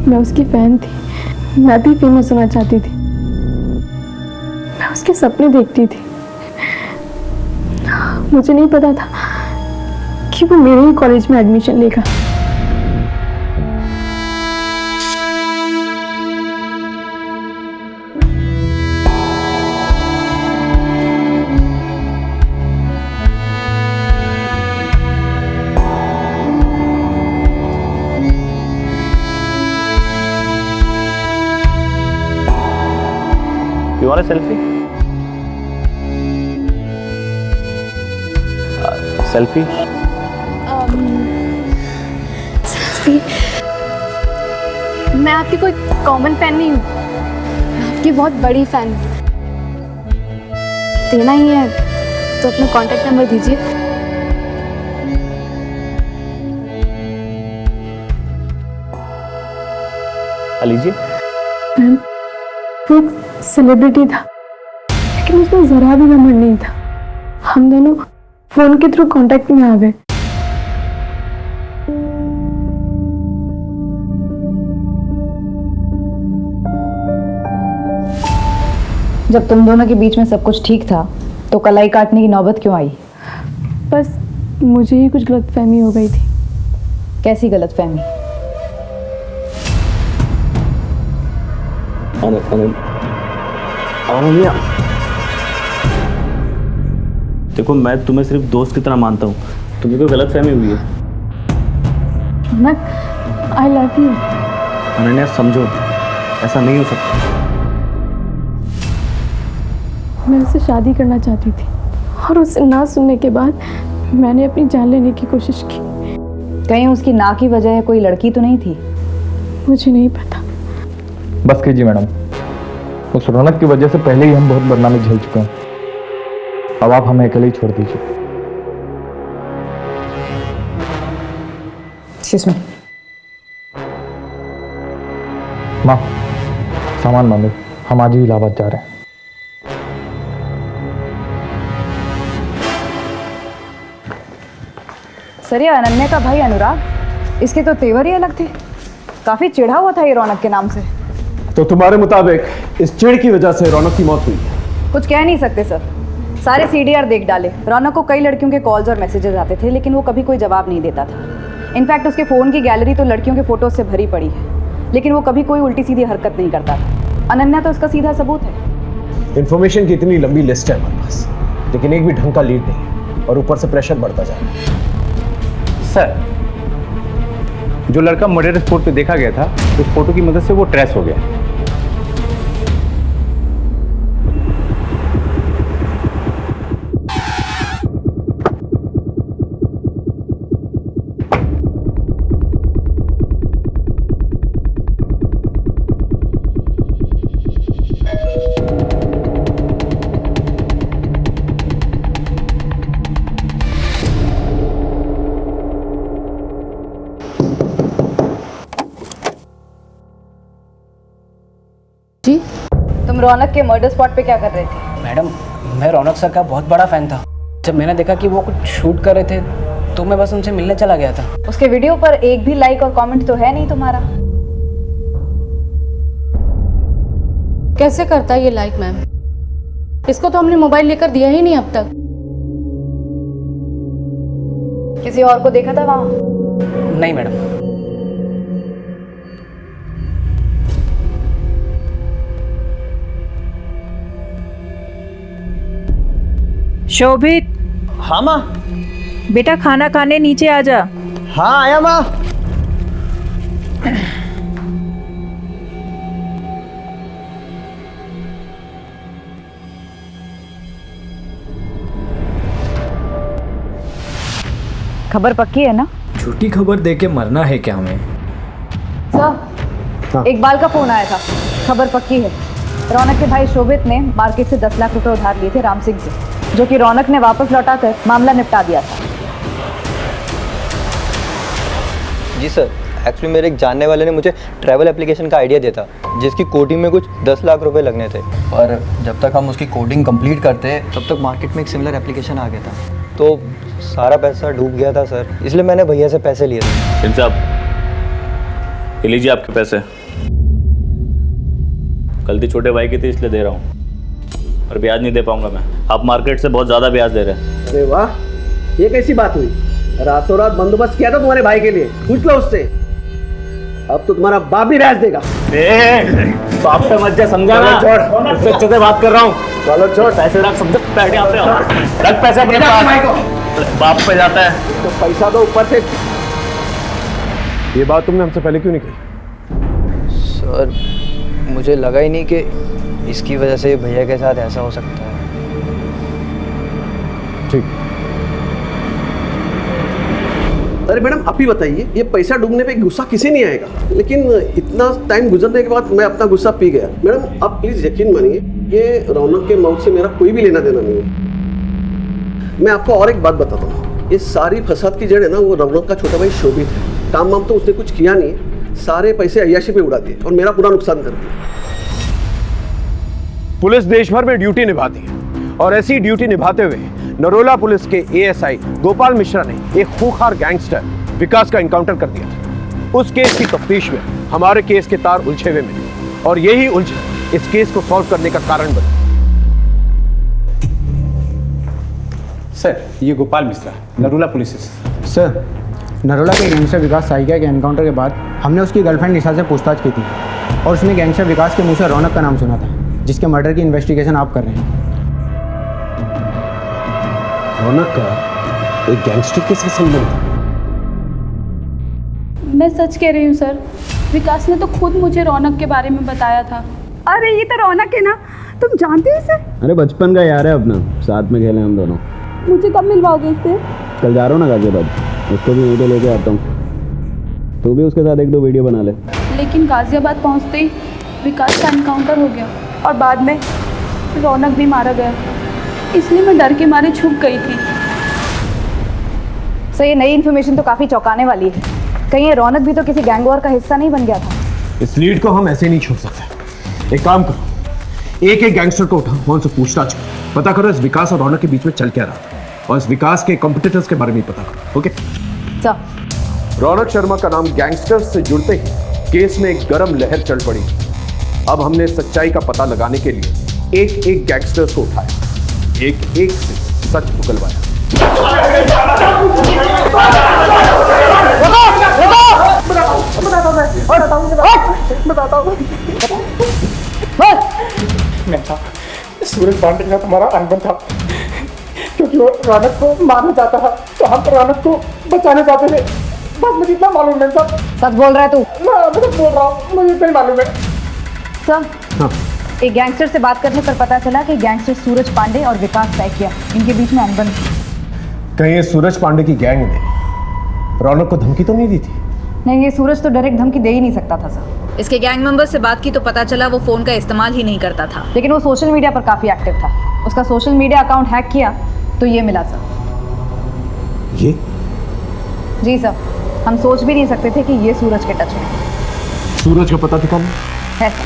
[SPEAKER 12] मैं उसकी फैन थी, मैं भी फेमस होना चाहती थी, मैं उसके सपने देखती थी। मुझे नहीं पता था कि वो मेरे ही कॉलेज में एडमिशन लेगा।
[SPEAKER 5] You want a selfie? Selfie?
[SPEAKER 12] Selfie? मैं आपकी कोई कॉमन फैन नहीं हूँ, मैं आपकी बहुत बड़ी फैन हूँ। देना ही है तो अपना कॉन्टैक्ट नंबर दीजिए।
[SPEAKER 5] लीजिए।
[SPEAKER 12] मैम, वो सेलिब्रिटी था, लेकिन उसमें जरा भी घमंड नहीं था। हम दोनों फोन के थ्रू कांटेक्ट में आ गए।
[SPEAKER 9] जब तुम दोनों के बीच में सब कुछ ठीक था, तो कलाई काटने की नौबत क्यों आई?
[SPEAKER 12] बस मुझे ही कुछ गलतफहमी हो गई थी।
[SPEAKER 9] कैसी गलतफहमी?
[SPEAKER 5] देखो, मैं तुम्हें सिर्फ दोस्त की तरह मानता हूँ, तुम्हें कोई गलतफहमी हुई है।
[SPEAKER 12] I love you.
[SPEAKER 5] अनन्या, समझो, ऐसा नहीं हो सकता।
[SPEAKER 12] मैं उससे शादी करना चाहती थी, और उससे ना सुनने के बाद मैंने अपनी जान लेने की कोशिश की।
[SPEAKER 9] कहीं उसकी ना की वजह कोई लड़की तो नहीं थी?
[SPEAKER 12] मुझे नहीं पता।
[SPEAKER 2] बस कीजिए मैडम, उस रौनक की वजह से पहले ही हम बहुत बदनामी झेल चुके हैं। अब आप हमें अकेले ही छोड़ दीजिए।
[SPEAKER 9] Excuse me.
[SPEAKER 2] माँ सामान बांधो, हम आज ही इलाहाबाद जा रहे हैं।
[SPEAKER 9] सर ये अनन्या का भाई अनुराग, इसके तो तेवर ही अलग थे। काफी चिढ़ा हुआ था ये रौनक के नाम से।
[SPEAKER 4] तो तुम्हारे मुताबिक इस चिढ़ की वजह से रौनक की मौत हुई है?
[SPEAKER 9] कुछ कह नहीं सकते सर, सारे सीडीआर देख डाले। रौनक को कई लड़कियों के कॉल्स और मैसेजेस आते थे, लेकिन वो कभी कोई जवाब नहीं देता था। इनफैक्ट उसके फ़ोन की गैलरी तो लड़कियों के फोटोज से भरी पड़ी है, लेकिन वो कभी कोई उल्टी सीधी हरकत नहीं करता था। अनन्या तो उसका सीधा सबूत है।
[SPEAKER 4] इंफॉर्मेशन की इतनी लंबी लिस्ट है हमारे पास, लेकिन एक भी ढंग का लीड नहीं, और ऊपर से प्रेशर बढ़ता जा रहा है।
[SPEAKER 13] सर, जो लड़का मर्डर स्पॉट पे देखा गया था, उस फोटो की मदद से वो ट्रेस हो गया।
[SPEAKER 9] तुम रौनक के मर्डर स्पॉट पे क्या कर रहे थे?
[SPEAKER 11] मैडम, मैं रौनक सर का बहुत बड़ा फ़ैन था। जब मैंने देखा कि वो कुछ शूट कर रहे थे, तो मैं बस उनसे मिलने चला गया था।
[SPEAKER 9] उसके वीडियो पर एक भी लाइक और कमेंट तो है नहीं तुम्हारा।
[SPEAKER 10] कैसे करता है ये लाइक मैम? इसको तो हमने मोबाइल लेकर दिया ही नहीं अब तक।
[SPEAKER 9] किसी और को देखा था वहाँ?
[SPEAKER 11] नहीं मैडम।
[SPEAKER 14] शोभित।
[SPEAKER 4] हाँ माँ।
[SPEAKER 14] बेटा खाना खाने नीचे आ जा।
[SPEAKER 4] हाँ आया माँ।
[SPEAKER 9] खबर पक्की है ना?
[SPEAKER 20] झूठी खबर देके मरना है क्या हमें?
[SPEAKER 9] सर, इकबाल का फोन आया था। खबर पक्की है। रौनक के भाई शोभित ने मार्केट से 10 लाख रुपए उधार लिए थे राम सिंह से, जो कि रौनक ने वापस लौटाकर मामला निपटा दिया था।
[SPEAKER 17] जी सर, एक्चुअली मेरे एक जानने वाले ने मुझे ट्रैवल एप्लीकेशन का आइडिया दिया था, जिसकी कोडिंग में कुछ 10 लाख रुपए लगने थे, और जब तक हम उसकी कोडिंग कंप्लीट करते तब तक मार्केट में एक सिमिलर एप्लीकेशन आ गया था, तो सारा पैसा डूब गया था सर। इसलिए मैंने भैया से पैसे लिए थे।
[SPEAKER 5] सिंह साहब, ये लीजिए आपके पैसे। गलती छोटे भाई की थी, इसलिए दे रहा हूँ, और ब्याज नहीं दे पाऊंगा मैं। आप मार्केट से बहुत ज़्यादा ब्याज दे रहे हैं।
[SPEAKER 21] अरे वाह, ये कैसी बात हुई? रातों रात बंदोबस्त किया था तुम्हारे भाई के लिए, पूछ लो उससे। अब तो तुम्हारा बाप भी ब्याज देगा।
[SPEAKER 5] बाप पे मत जा, समझा ना?
[SPEAKER 21] छोड़,
[SPEAKER 5] उससे अच्छे से बात कर रहा हूँ।
[SPEAKER 21] चलो छोड़,
[SPEAKER 5] पैसे रख, समझ बैठ यहाँ पे, रख पैसे अपने पास। बाप पे जाता है
[SPEAKER 21] तो पैसा दो ऊपर से।
[SPEAKER 4] ये बात तुमने हमसे पहले क्यों नहीं कही?
[SPEAKER 17] सर, मुझे लगा ही नहीं कि इसकी वजह से भैया के साथ ऐसा हो सकता है।
[SPEAKER 4] ठीक।
[SPEAKER 21] अरे मैडम, आप ही बताइए, ये पैसा डूबने पे गुस्सा किसी नहीं आएगा, लेकिन इतना टाइम गुजरने के बाद मैं अपना गुस्सा पी गया। मैडम आप प्लीज यकीन मानिए, ये रौनक के मौत से मेरा कोई भी लेना देना नहीं है। मैं आपको और एक बात बताता हूँ, ये सारी फसाद की जड़ है ना, वो रौनक का छोटा भाई शोभित है। काम वाम तो उसने कुछ किया नहीं है, सारे पैसे अय्याशी पे उड़ा दिए और मेरा पूरा नुकसान कर दिया।
[SPEAKER 4] पुलिस देश भर में ड्यूटी निभाती है, और ऐसी ड्यूटी निभाते हुए नरोला पुलिस के एएसआई गोपाल मिश्रा ने एक खूंखार गैंगस्टर विकास का एनकाउंटर कर दिया था। उस केस की तफ्तीश में हमारे केस के तार उलझे हुए मिले, और यही उलझन इस केस को सॉल्व करने का कारण बनी।
[SPEAKER 13] सर, ये गोपाल मिश्रा, नरोला पुलिस।
[SPEAKER 22] सर, नरोला के गैंगस्टर विकास साइकिया के एनकाउंटर के बाद हमने उसकी गर्लफ्रेंड निशा से पूछताछ की थी, और उसने गैंगस्टर विकास के मुंह से रौनक का नाम सुना था, जिसके मर्डर की इन्वेस्टिगेशन आप कर रहे हैं।
[SPEAKER 4] रौनक का एक गैंगस्टर के साथ संबंध था?
[SPEAKER 12] मैं सच कह रही हूँ सर, विकास ने तो खुद मुझे रौनक के बारे में बताया था।
[SPEAKER 23] अरे ये तो रौनक है ना, तुम जानते हो इसे?
[SPEAKER 21] अरे बचपन का यार है अपना, साथ में खेले हम दोनों।
[SPEAKER 12] मुझे कब मिलवाओगे इससे?
[SPEAKER 21] कल जा रहा हूँ ना गाजियाबाद, उसको भी यहीं पे लेके आता हूँ। तू भी उसके साथ 1-2 वीडियो बना ले।
[SPEAKER 12] लेकिन गाजियाबाद पहुँचते ही विकास का एनकाउंटर हो गया, और बाद में रौनक भी मारा गया, इसलिए मैं डर के मारे छुप गई थी।
[SPEAKER 9] सर, ये नई इन्फॉर्मेशन तो काफ़ी चौंकाने वाली है। कहीं ये रौनक भी तो किसी गैंग वॉर का हिस्सा नहीं बन गया था?
[SPEAKER 4] इस लीड को हम ऐसे नहीं छोड़ सकते। एक काम करो, एक एक गैंगस्टर को उठाओ, उनसे पूछताछ करो, पता करो इस विकास और रौनक के बीच में चल क्या रहा था, और इस विकास के कॉम्पिटिटर्स के बारे में पता करो। Okay
[SPEAKER 9] sir.
[SPEAKER 4] रौनक शर्मा का नाम गैंगस्टर्स से जुड़ते ही केस में एक गर्म लहर चल पड़ी। अब हमने सच्चाई का पता लगाने के लिए एक एक गैंगस्टर्स को उठाया, एक एक से सच उगलवाया।
[SPEAKER 3] सूरज पांडे के साथ हमारा अनबन था, क्योंकि वो रौनक को मारना चाहता था, तो हम रौनक को बचाना चाहते थे। बस मुझे इतना मालूम है सर।
[SPEAKER 9] सच बोल रहा है तू?
[SPEAKER 3] मैं सच बोल रहा हूँ, मुझे इतना ही मालूम है
[SPEAKER 9] सर। एक गैंगस्टर से बात करने पर पता चला कि गैंगस्टर सूरज पांडे और विकास सैकिया, इनके बीच में अनबन थी।
[SPEAKER 4] कहीं ये सूरज पांडे की गैंग ने रौनक को धमकी तो नहीं दी थी?
[SPEAKER 9] नहीं, ये सूरज तो डायरेक्ट धमकी दे ही नहीं सकता था सर। इसके गैंग मेंबर से बात की तो पता चला वो फोन का इस्तेमाल ही नहीं करता था, लेकिन वो सोशल मीडिया पर काफी एक्टिव था। उसका सोशल मीडिया अकाउंट हैक किया तो ये मिला सर।
[SPEAKER 4] ये?
[SPEAKER 9] जी सर, हम सोच भी नहीं सकते थे कि ये सूरज के टच में।
[SPEAKER 4] सूरज का पता ठिकाना
[SPEAKER 9] है सर।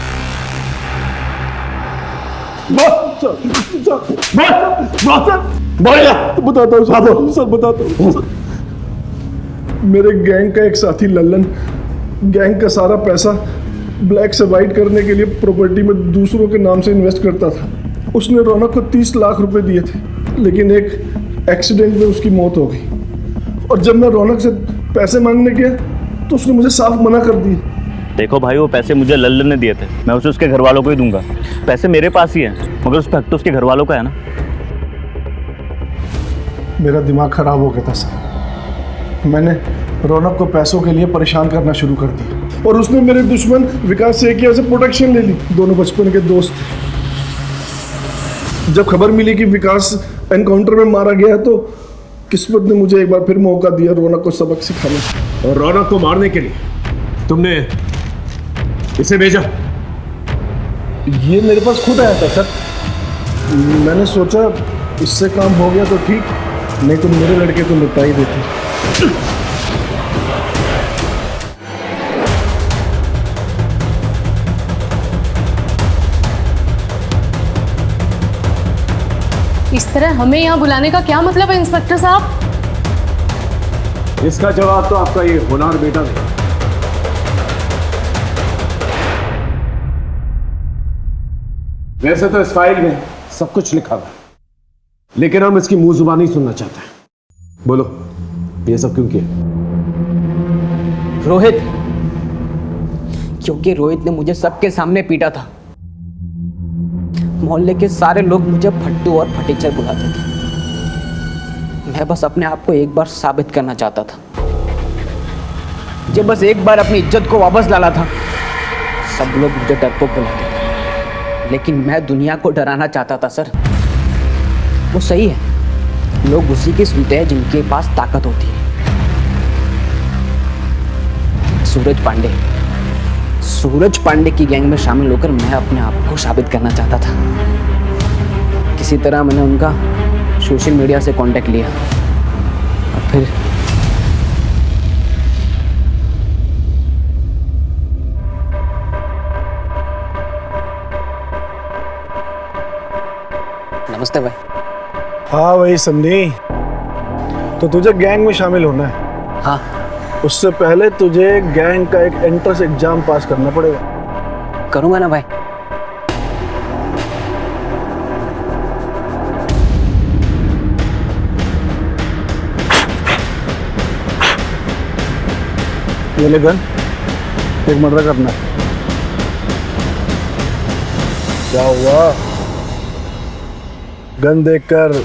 [SPEAKER 3] बताता हूँ सर, बताता हूँ। मेरे गैंग का एक साथी लल्लन गैंग का सारा पैसा ब्लैक से वाइट करने के लिए प्रॉपर्टी में दूसरों के नाम से इन्वेस्ट करता था। उसने रौनक को 30 लाख रुपए दिए थे, लेकिन एक एक्सीडेंट में उसकी मौत हो गई। और जब मैं रौनक से पैसे मांगने गया तो उसने मुझे साफ मना कर दिया।
[SPEAKER 5] देखो भाई, वो पैसे मुझे लल्लन ने दिए थे, मैं उसे उसके घर वालों को ही दूंगा। पैसे मेरे पास ही हैं, मगर उस पर हक तो उसके घर वालों का है ना।
[SPEAKER 3] मेरा दिमाग खराब हो गया था सर। मैंने रौनक को पैसों के लिए परेशान करना शुरू कर दिया, और उसने मेरे दुश्मन विकास सैकिया से प्रोटेक्शन ले ली। दोनों बचपन के दोस्त थे। जब खबर मिली कि विकास एनकाउंटर में मारा गया तो किस्मत ने मुझे एक बार फिर मौका दिया रौनक को सबक सिखाने।
[SPEAKER 4] और रौनक को मारने के लिए तुमने इसे भेजा?
[SPEAKER 3] ये मेरे पास खुद आया था सर। मैंने सोचा इससे काम हो गया तो ठीक, नहीं तो मेरे लड़के को निपटा ही देते।
[SPEAKER 10] इस तरह हमें यहाँ बुलाने का क्या मतलब है इंस्पेक्टर साहब?
[SPEAKER 4] इसका जवाब तो आपका ये होनहार बेटा देगा। वैसे तो इस फाइल में सब कुछ लिखा हुआ है, लेकिन हम इसकी मुंह जुबानी सुनना चाहते हैं। बोलो, ये सब क्यों किया?
[SPEAKER 11] रोहित, क्योंकि रोहित ने मुझे सबके सामने पीटा था। मोहल्ले के सारे लोग मुझे फट्टू और फटीचर बुलाते थे। मैं बस अपने आप को एक बार साबित करना चाहता था। मुझे बस एक बार अपनी इज्जत को वापस लाना था। सब लोग मुझे डरपोक बुलाते थे, लेकिन मैं दुनिया को डराना चाहता था सर। वो सही है, लोग उसी की सुनते हैं जिनके पास ताकत होती है। सूरज पांडे की गैंग में शामिल होकर मैं अपने आप को साबित करना चाहता था। किसी तरह मैंने उनका सोशल मीडिया से कांटेक्ट लिया और फिर नमस्ते भाई।
[SPEAKER 3] हाँ भाई सन्नी, तो तुझे गैंग में शामिल होना है?
[SPEAKER 11] हाँ।
[SPEAKER 3] उससे पहले तुझे गैंग का एक एंट्रेंस एग्जाम पास करना पड़ेगा।
[SPEAKER 11] करूंगा ना भाई।
[SPEAKER 3] ये ले गन, एक मर्डर करना है। क्या हुआ? गन देखकर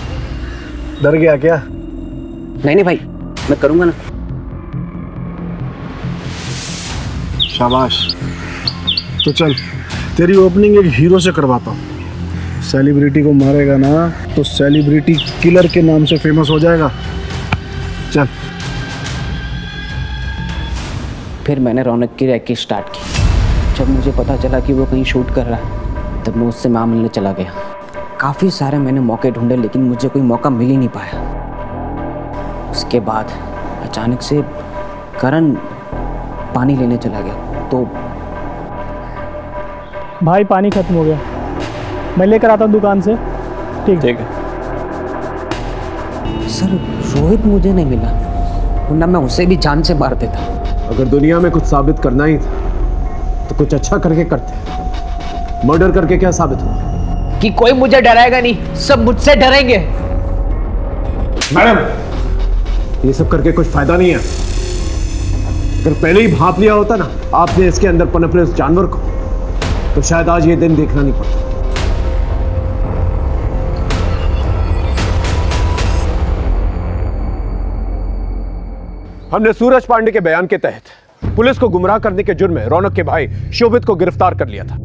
[SPEAKER 3] डर गया क्या?
[SPEAKER 11] नहीं भाई, मैं करूंगा ना।
[SPEAKER 3] शाबाश। तो चल, तेरी ओपनिंग एक हीरो से करवाता हूँ। सेलिब्रिटी को मारेगा ना तो सेलिब्रिटी किलर के नाम से फेमस हो जाएगा। चल।
[SPEAKER 11] फिर मैंने रौनक की रैकी स्टार्ट की। जब मुझे पता चला कि वो कहीं शूट कर रहा है, तब मैं उससे मां मिलने चला गया। काफ़ी सारे मैंने मौके ढूंढे, लेकिन मुझे कोई मौका मिल ही नहीं पाया। उसके बाद अचानक से करण पानी लेने चला गया तो
[SPEAKER 8] भाई पानी खत्म हो गया, मैं लेकर आता हूँ दुकान से। ठीक
[SPEAKER 5] है
[SPEAKER 11] सर, रोहित मुझे नहीं मिला, वरना मैं उसे भी जान से मार देता।
[SPEAKER 4] अगर दुनिया में कुछ साबित करना ही था तो कुछ अच्छा करके करते। मर्डर करके क्या साबित हुआ?
[SPEAKER 11] कि कोई मुझे डराएगा नहीं, सब मुझसे डरेंगे।
[SPEAKER 4] मैडम, ये सब करके कुछ फायदा नहीं है। अगर पहले ही भांप लिया होता ना आपने इसके अंदर पनप रहे उस जानवर को, तो शायद आज ये दिन देखना नहीं पड़ता। हमने सूरज पांडे के बयान के तहत पुलिस को गुमराह करने के जुर्म में रौनक के भाई शोभित को गिरफ्तार कर लिया था।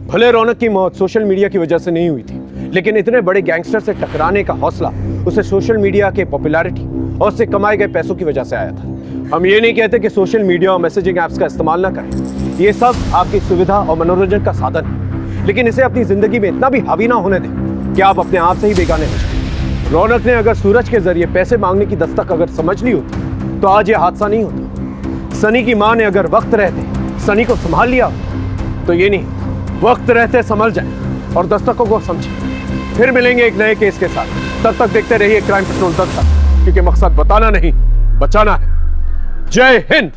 [SPEAKER 4] भले रौनक की मौत सोशल मीडिया की वजह से नहीं हुई थी, लेकिन इतने बड़े गैंगस्टर से टकराने का हौसला उसे सोशल मीडिया के पॉपुलैरिटी और उससे कमाए गए पैसों की वजह से आया था। हम ये नहीं कहते कि सोशल मीडिया और मैसेजिंग ऐप्स का इस्तेमाल ना करें, ये सब आपकी सुविधा और मनोरंजन का साधन है, लेकिन इसे अपनी जिंदगी में इतना भी हावी ना होने दें कि आप अपने आप से ही बेगाने हो जाए। रौनक ने अगर सूरज के जरिए पैसे मांगने की दस्तक अगर समझ ली होती तो आज ये हादसा नहीं होता। सनी की मां ने अगर वक्त रहते सनी को संभाल लिया तो ये नहीं, वक्त रहते संभल जाए और दस्तकों को समझे। फिर मिलेंगे एक नए केस के साथ, तब तक देखते रहिए क्राइम पेट्रोल 10 तक, क्योंकि मकसद बताना नहीं बचाना है। जय हिंद।